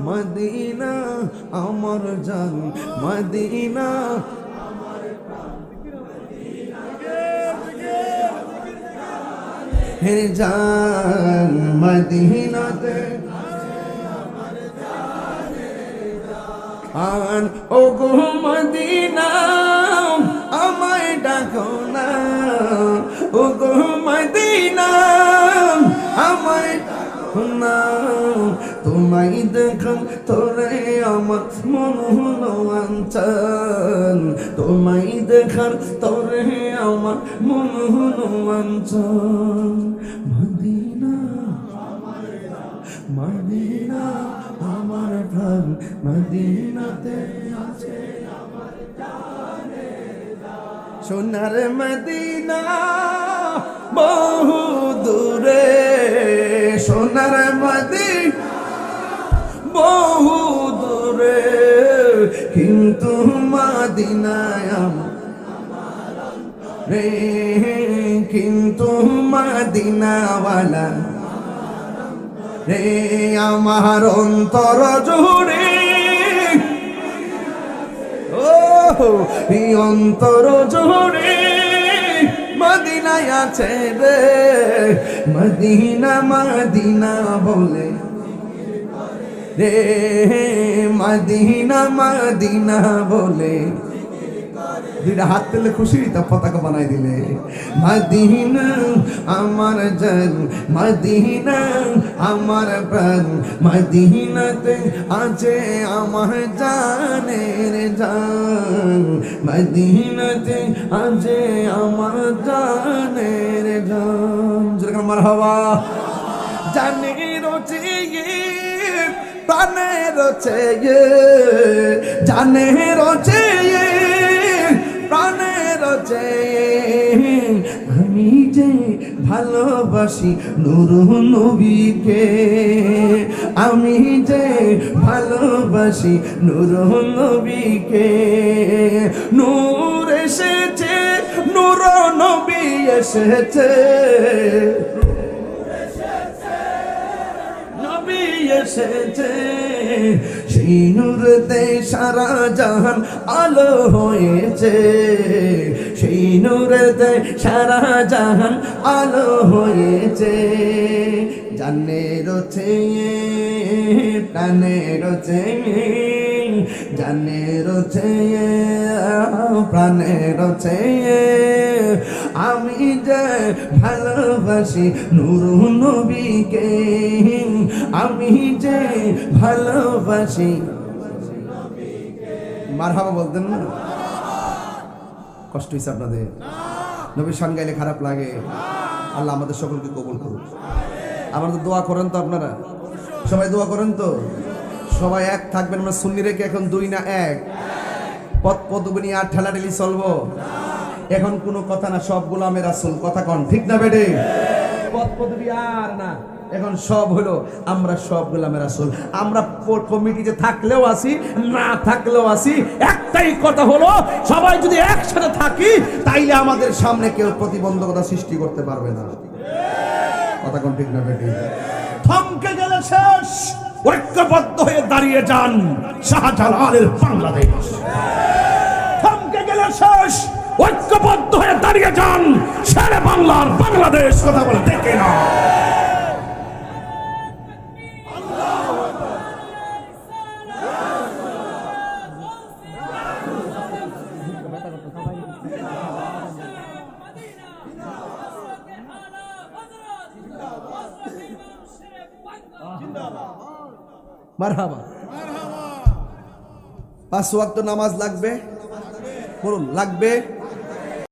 Medina আমার জান Medina হে জান মদিনাতে আন ও গো মদিনা আমায় ডাকো না ও গো মদিনা আমায় ডাকো না তোমায় দেখো তোরে আমার মন হলো অঞ্চল তোমায় দেখার তোরে আমার মন হলো অঞ্চল মদিনা মদিনা আমার প্রাণ মদিনাতে আছে আমার জানের জান সোনার মদিনা বহু দূরে সোনার মদিনা বহু দূরে কিন্তু মদিনায় আমার রে কিন্তু মদিনাওয়ালা রে আমার অন্তর জুড়ে ও এই অন্তর জুড়ে মদিনায় আছে রে মদিনা মদিনা বলে রে মদিনা মদিনা বলে দুইটা হাত পেলে খুশি তা পতাকা বানাই দিলে মদিনা আমার জান মদিনা আমার প্রাণ মদিনাতে আছে আমার জানের জান মদিনাতে আছে আমার জানের জান যেরকম মারহাবা জানের চেয়ে প্রাণের চেয়ে জানের চেয়ে প্রাণের চেয়ে আমি যে ভালোবাসি নূর নবীকে আমি যে ভালোবাসি নূর নবীকে নূর এসেছে নূর নবী এসেছে নবী এসেছে সেই নূরতে সারা জাহান আলো হয়েছে সেই নূরতে সারা জাহান আলো হয়েছে জানের চেয়ে প্রাণের চেয়ে জানের চেয়ে প্রাণের চেয়ে আমি যে ভালোবাসি নূর নবীকে আমি যে ভালোবাসি মারহাবা বলতেন না কষ্ট হয়েছে আপনাদের নবীর শান গাইলে খারাপ লাগে আল্লাহ আমাদের সকলকে কবুল করুন আমাদের দোয়া করেন তো আপনারা সবাই দোয়া করেন তো সবাই এক থাকবেন আমরা সুন্নি রেখে এখন দুই না এক পথ পদবনি আর ঠেলাঠেলি চলবো এখন কোনো কথা না সব গোলামের রাসূল কথা কন ঠিক না বেডে পথ পদবি আর না এখন সব হলো আমরা সব গোলামের রাসূল আমরা কমিটিতে থাকলেও আছি না থাকলেও আছি একটাই কথা হলো সবাই যদি একসাথে থাকি তাইলে আমাদের সামনে কেউ প্রতিবন্ধকতা সৃষ্টি করতে পারবে না কথা কোন ঠিক না বেটি থমকে গেলে শেষ ঐক্যবদ্ধ হয়ে দাঁড়িয়ে যান শাহজালালের বাংলাদেশ থমকে গেলে শেষ ঐক্যবদ্ধ হয়ে দাঁড়িয়ে যান শেরে বাংলার বাংলাদেশ কথা বলে দেখে না মারহাবা পাঁচ ওয়াক্ত নামাজ লাগবে বলুন লাগবে